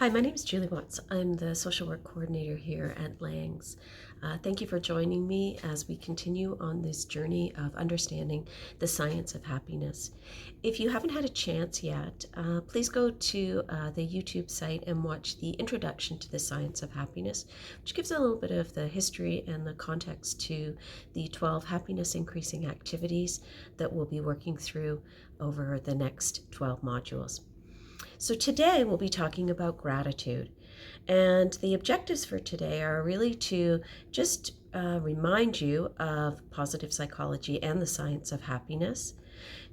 Hi, my name is Julie Watts. I'm the social work coordinator here at Lang's. Thank you for joining me as we continue on this journey of understanding the science of happiness. If you haven't had a chance yet, please go to the YouTube site and watch the introduction to the science of happiness, which gives a little bit of the history and the context to the 12 happiness increasing activities that we'll be working through over the next 12 modules. So today we'll be talking about gratitude. And the objectives for today are really to just remind you of positive psychology and the science of happiness,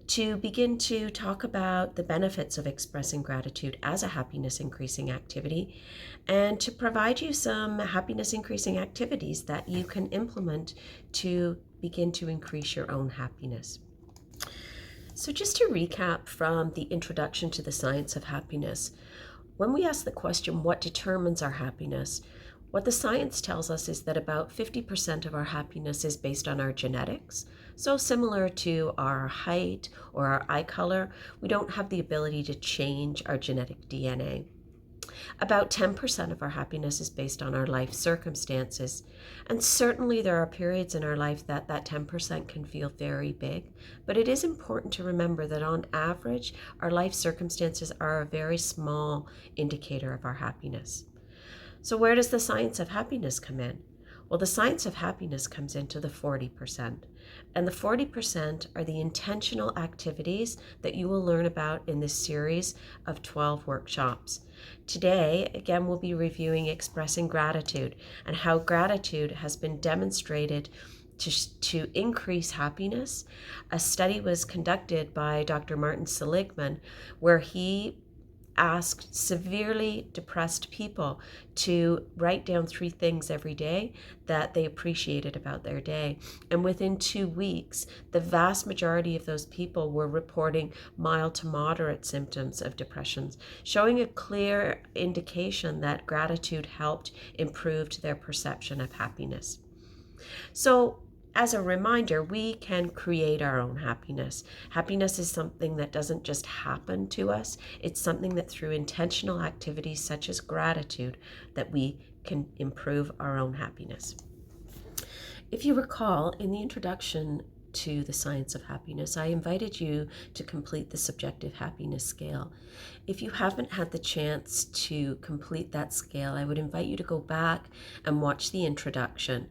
to begin to talk about the benefits of expressing gratitude as a happiness increasing activity, and to provide you some happiness increasing activities that you can implement to begin to increase your own happiness. So just to recap from the introduction to the science of happiness, when we ask the question, what determines our happiness? What the science tells us is that about 50% of our happiness is based on our genetics. So similar to our height or our eye color, we don't have the ability to change our genetic DNA. About 10% of our happiness is based on our life circumstances. And certainly there are periods in our life that 10% can feel very big. But it is important to remember that on average, our life circumstances are a very small indicator of our happiness. So where does the science of happiness come in? Well, the science of happiness comes into the 40%. And the 40% are the intentional activities that you will learn about in this series of 12 workshops. Today, again, we'll be reviewing expressing gratitude and how gratitude has been demonstrated to increase happiness. A study was conducted by Dr. Martin Seligman where he asked severely depressed people to write down 3 things every day that they appreciated about their day. And within 2 weeks, the vast majority of those people were reporting mild to moderate symptoms of depression, showing a clear indication that gratitude helped improve their perception of happiness. So, as a reminder, we can create our own happiness. Happiness is something that doesn't just happen to us. It's something that through intentional activities such as gratitude that we can improve our own happiness. If you recall, in the introduction to the science of happiness, I invited you to complete the subjective happiness scale. If you haven't had the chance to complete that scale, I would invite you to go back and watch the introduction.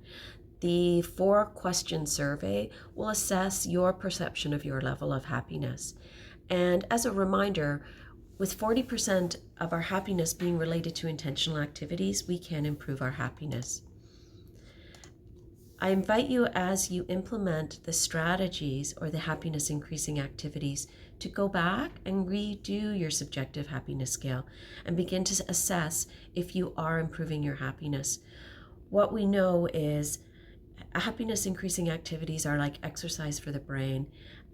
The 4-question survey will assess your perception of your level of happiness. And as a reminder, with 40% of our happiness being related to intentional activities, we can improve our happiness. I invite you, as you implement the strategies or the happiness increasing activities, to go back and redo your subjective happiness scale and begin to assess if you are improving your happiness. What we know is happiness increasing activities are like exercise for the brain,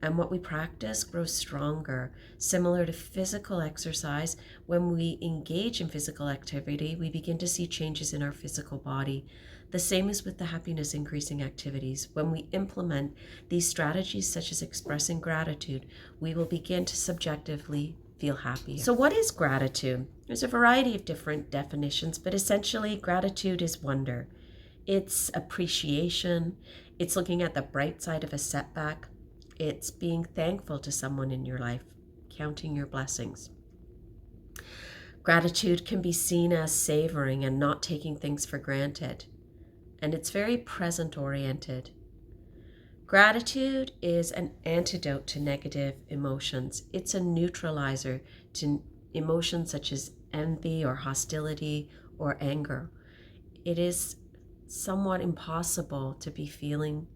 and what we practice grows stronger. Similar to physical exercise, when we engage in physical activity, we begin to see changes in our physical body. The same is with the happiness increasing activities. When we implement these strategies such as expressing gratitude, we will begin to subjectively feel happy. So what is gratitude? There's a variety of different definitions, but essentially gratitude is wonder. It's appreciation. It's looking at the bright side of a setback. It's being thankful to someone in your life, counting your blessings. Gratitude can be seen as savoring and not taking things for granted. And it's very present-oriented. Gratitude is an antidote to negative emotions. It's a neutralizer to emotions such as envy or hostility or anger. It is somewhat impossible to be feeling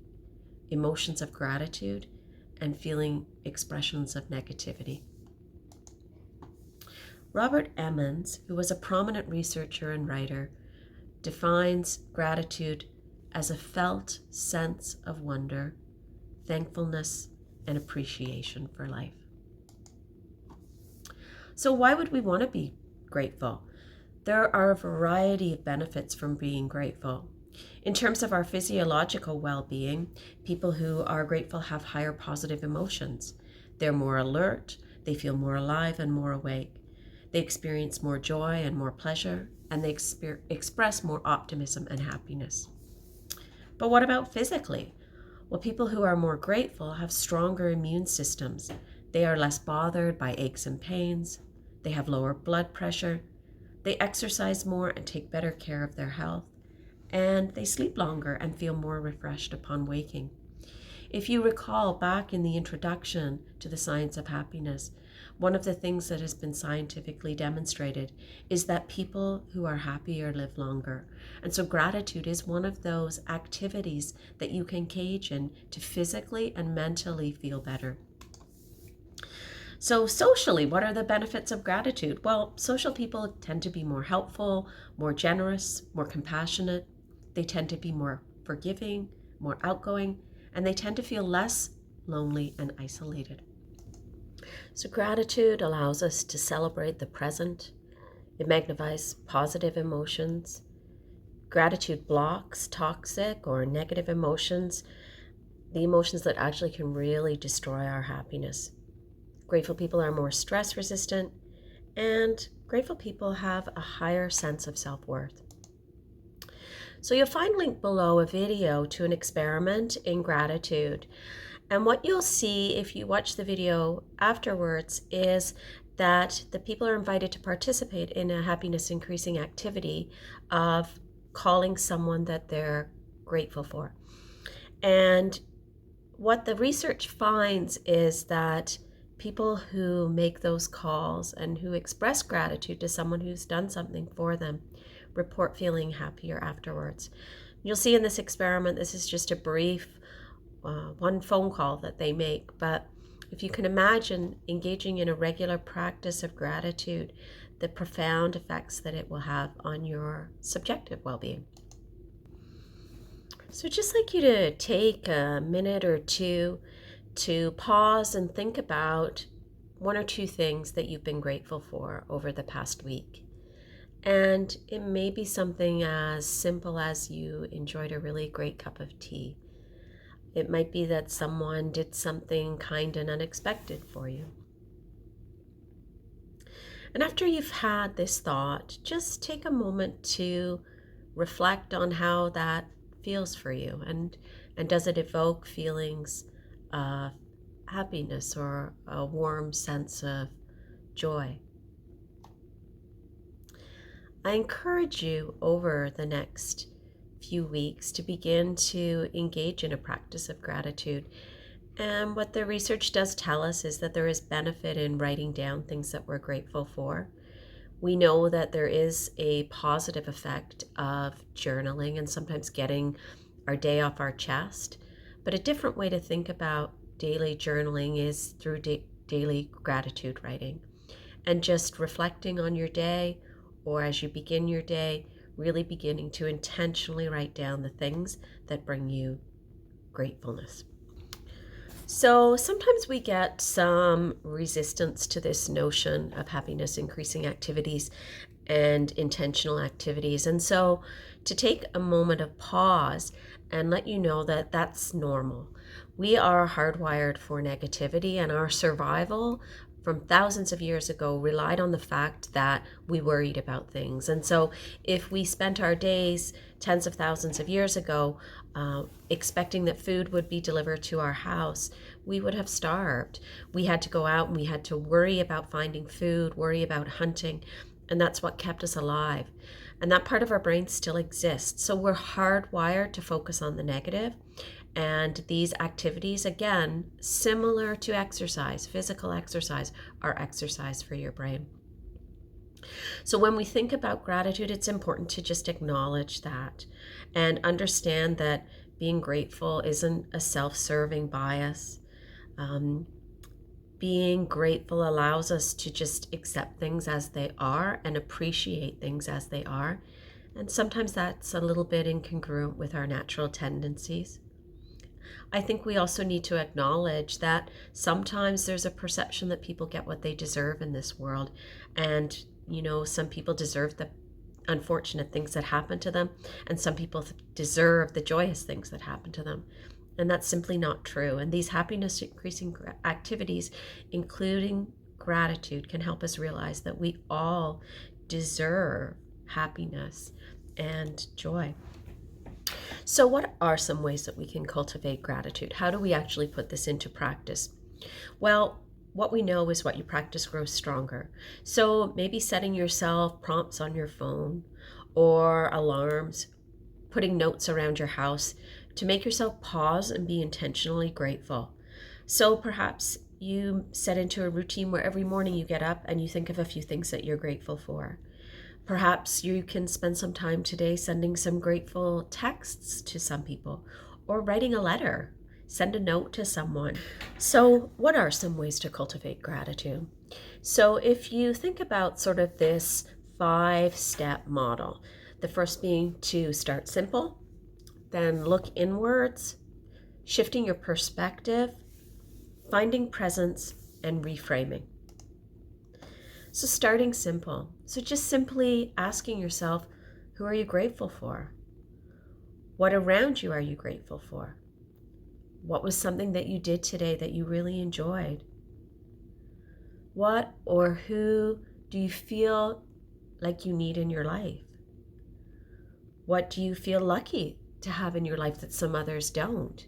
emotions of gratitude and feeling expressions of negativity. Robert Emmons, who was a prominent researcher and writer, defines gratitude as a felt sense of wonder, thankfulness, and appreciation for life. So why would we want to be grateful? There are a variety of benefits from being grateful. In terms of our physiological well-being, people who are grateful have higher positive emotions. They're more alert, they feel more alive and more awake. They experience more joy and more pleasure, and they express more optimism and happiness. But what about physically? Well, people who are more grateful have stronger immune systems. They are less bothered by aches and pains. They have lower blood pressure. They exercise more and take better care of their health. And they sleep longer and feel more refreshed upon waking. If you recall back in the introduction to the science of happiness, one of the things that has been scientifically demonstrated is that people who are happier live longer. And so gratitude is one of those activities that you can engage in to physically and mentally feel better. So socially, what are the benefits of gratitude? Well, social people tend to be more helpful, more generous, more compassionate. They tend to be more forgiving, more outgoing, and they tend to feel less lonely and isolated. So gratitude allows us to celebrate the present. It magnifies positive emotions. Gratitude blocks toxic or negative emotions, the emotions that actually can really destroy our happiness. Grateful people are more stress resistant, and grateful people have a higher sense of self-worth. So you'll find linked below a video to an experiment in gratitude. And what you'll see if you watch the video afterwards is that the people are invited to participate in a happiness increasing activity of calling someone that they're grateful for. And what the research finds is that people who make those calls and who express gratitude to someone who's done something for them report feeling happier afterwards. You'll see in this experiment, this is just a brief one phone call that they make, but if you can imagine engaging in a regular practice of gratitude, the profound effects that it will have on your subjective well-being. So I'd just like you to take a minute or two to pause and think about one or two things that you've been grateful for over the past week. And it may be something as simple as you enjoyed a really great cup of tea. It might be that someone did something kind and unexpected for you. And after you've had this thought, just take a moment to reflect on how that feels for you. And does it evoke feelings of happiness or a warm sense of joy? I encourage you over the next few weeks to begin to engage in a practice of gratitude. And what the research does tell us is that there is benefit in writing down things that we're grateful for. We know that there is a positive effect of journaling and sometimes getting our day off our chest. But a different way to think about daily journaling is through daily gratitude writing and just reflecting on your day, or as you begin your day, really beginning to intentionally write down the things that bring you gratefulness. So sometimes we get some resistance to this notion of happiness increasing activities and intentional activities. And so to take a moment of pause and let you know that that's normal. We are hardwired for negativity, and our survival from thousands of years ago relied on the fact that we worried about things. And so if we spent our days tens of thousands of years ago expecting that food would be delivered to our house, we would have starved. We had to go out and we had to worry about finding food, worry about hunting, and that's what kept us alive. And that part of our brain still exists. So we're hardwired to focus on the negative. And these activities, again, similar to exercise, physical exercise, are exercise for your brain. So when we think about gratitude, it's important to just acknowledge that and understand that being grateful isn't a self-serving bias. Being grateful allows us to just accept things as they are and appreciate things as they are. And sometimes that's a little bit incongruent with our natural tendencies. I think we also need to acknowledge that sometimes there's a perception that people get what they deserve in this world. And, some people deserve the unfortunate things that happen to them, and some people deserve the joyous things that happen to them. And that's simply not true. And these happiness increasing activities, including gratitude can help us realize that we all deserve happiness and joy. So what are some ways that we can cultivate gratitude? How do we actually put this into practice? Well, what we know is what you practice grows stronger. So maybe setting yourself prompts on your phone or alarms, putting notes around your house to make yourself pause and be intentionally grateful. So perhaps you set into a routine where every morning you get up and you think of a few things that you're grateful for. Perhaps you can spend some time today sending some grateful texts to some people or writing a letter. Send a note to someone. So what are some ways to cultivate gratitude? So if you think about sort of this 5-step model, the first being to start simple, then look inwards, shifting your perspective, finding presence, and reframing. So starting simple. So just simply asking yourself, who are you grateful for? What around you are you grateful for? What was something that you did today that you really enjoyed? What or who do you feel like you need in your life? What do you feel lucky to have in your life that some others don't?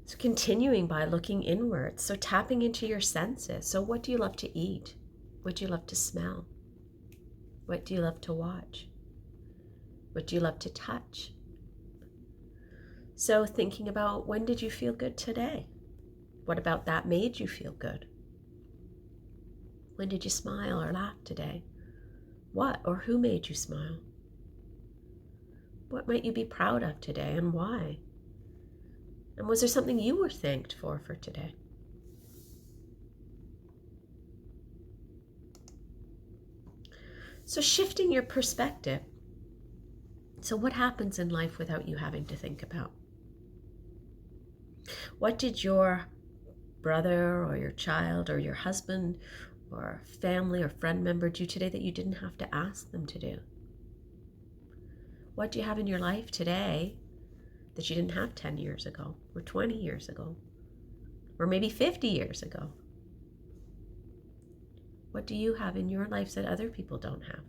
So continuing by looking inwards, so tapping into your senses. So what do you love to eat? What do you love to smell? What do you love to watch? What do you love to touch? So thinking about, when did you feel good today? What about that made you feel good? When did you smile or laugh today? What or who made you smile? What might you be proud of today and why? And was there something you were thanked for today? So shifting your perspective. So what happens in life without you having to think about? What did your brother or your child or your husband or family or friend member do today that you didn't have to ask them to do? What do you have in your life today that you didn't have 10 years ago or 20 years ago or maybe 50 years ago? What do you have in your life that other people don't have?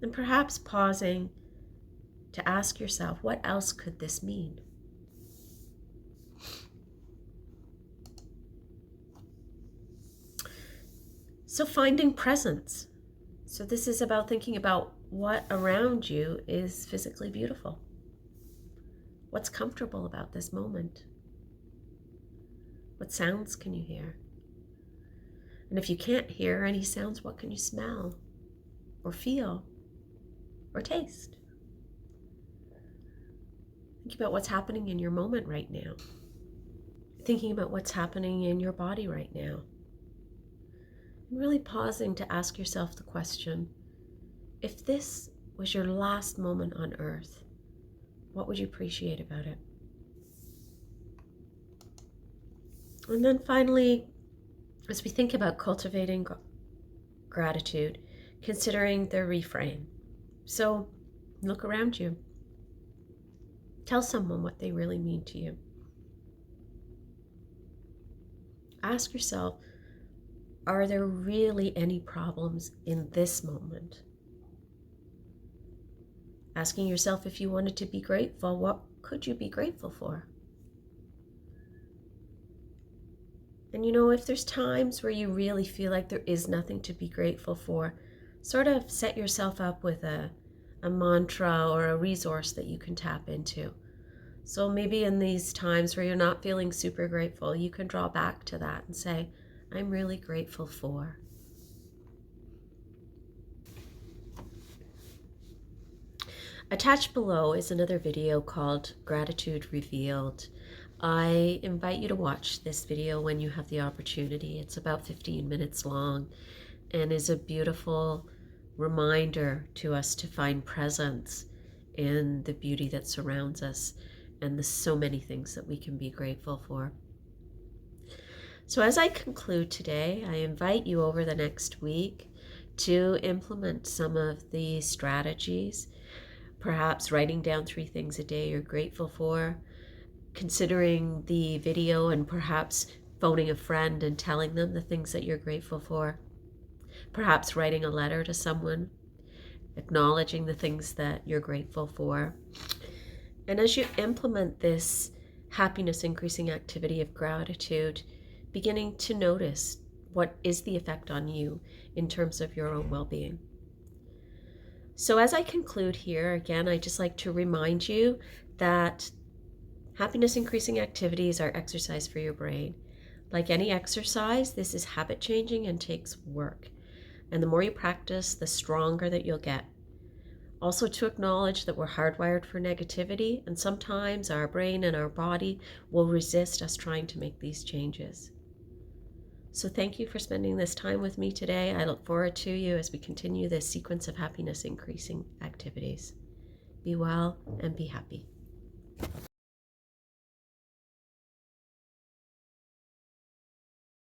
And perhaps pausing to ask yourself, what else could this mean? So finding presence. So this is about thinking about what around you is physically beautiful. What's comfortable about this moment? What sounds can you hear? And if you can't hear any sounds, what can you smell or feel or taste? Think about what's happening in your moment right now. Thinking about what's happening in your body right now. And really pausing to ask yourself the question, if this was your last moment on earth, what would you appreciate about it? And then finally, as we think about cultivating gratitude, considering the reframe. So look around you. Tell someone what they really mean to you. Ask yourself, are there really any problems in this moment? Asking yourself, if you wanted to be grateful, what could you be grateful for? And if there's times where you really feel like there is nothing to be grateful for, sort of set yourself up with a mantra or a resource that you can tap into. So maybe in these times where you're not feeling super grateful, you can draw back to that and say, I'm really grateful for. Attached below is another video called Gratitude Revealed. I invite you to watch this video when you have the opportunity. It's about 15 minutes long and is a beautiful reminder to us to find presence in the beauty that surrounds us and the so many things that we can be grateful for. So as I conclude today, I invite you over the next week to implement some of the strategies, perhaps writing down 3 things a day you're grateful for, considering the video and perhaps phoning a friend and telling them the things that you're grateful for, perhaps writing a letter to someone, acknowledging the things that you're grateful for. And as you implement this happiness increasing activity of gratitude, beginning to notice what is the effect on you in terms of your own well-being. So as I conclude here, again, I just like to remind you that happiness increasing activities are exercise for your brain. Like any exercise, this is habit changing and takes work. And the more you practice, the stronger that you'll get. Also to acknowledge that we're hardwired for negativity, and sometimes our brain and our body will resist us trying to make these changes. So thank you for spending this time with me today. I look forward to you as we continue this sequence of happiness increasing activities. Be well and be happy.